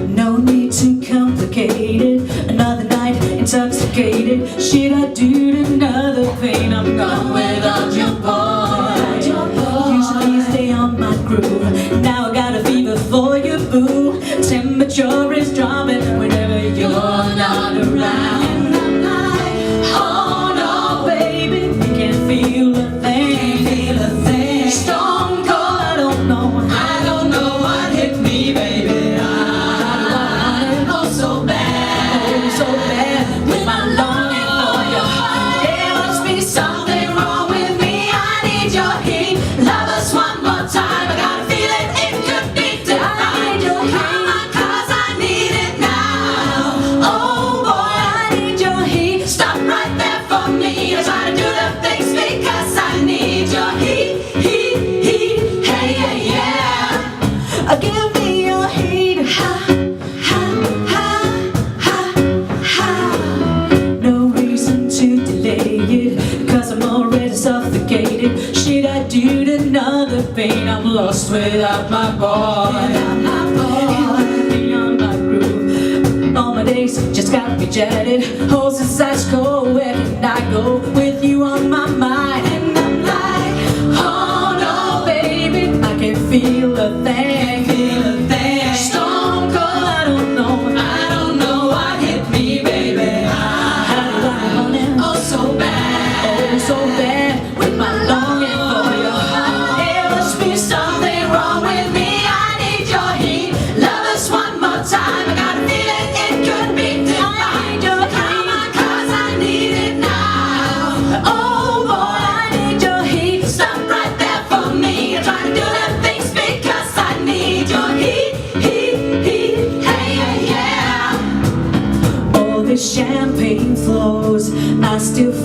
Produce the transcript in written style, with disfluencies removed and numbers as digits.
No need to complicate it. Another night intoxicated. Should I do another pain? I'm gone without your boy. Usually stay on my groove. Now I got a fever for you, boo. Temperature is dropping whenever you're not around. And I'm like, oh no, baby, you can't feel a thing. Stone cold, I don't know what hit me, baby. Oh, so bad, with my longing for you. There must be something wrong with me. I need your heat. Love us one more time. I got a feeling it could be divine. Come on, 'cause I need it now. Oh boy, I need your heat. Stop right there for me. I try to do the things because I need your heat. Hey, yeah. Give me your heat. No reason to delay it, 'cause I'm already suffocated. Should I do another pain? I'm lost without my boy. Beyond my groove, all my days just got me jetted. Holds his ice cold, where can I go with you on my mind? And I'm like, oh no, baby, I can feel a thing. Stone cold, I don't know what hit me, baby. How do I want it? Oh, so bad, with my longing for you. There must be something wrong with me. I need your heat. Love us one more time. I got a feeling it could be divine. Come on, 'cause I need it now. Oh boy, I need your heat. Stop right there for me. I'm trying to do the things because I need your heat. Hey, yeah. All this champagne flows, I still feel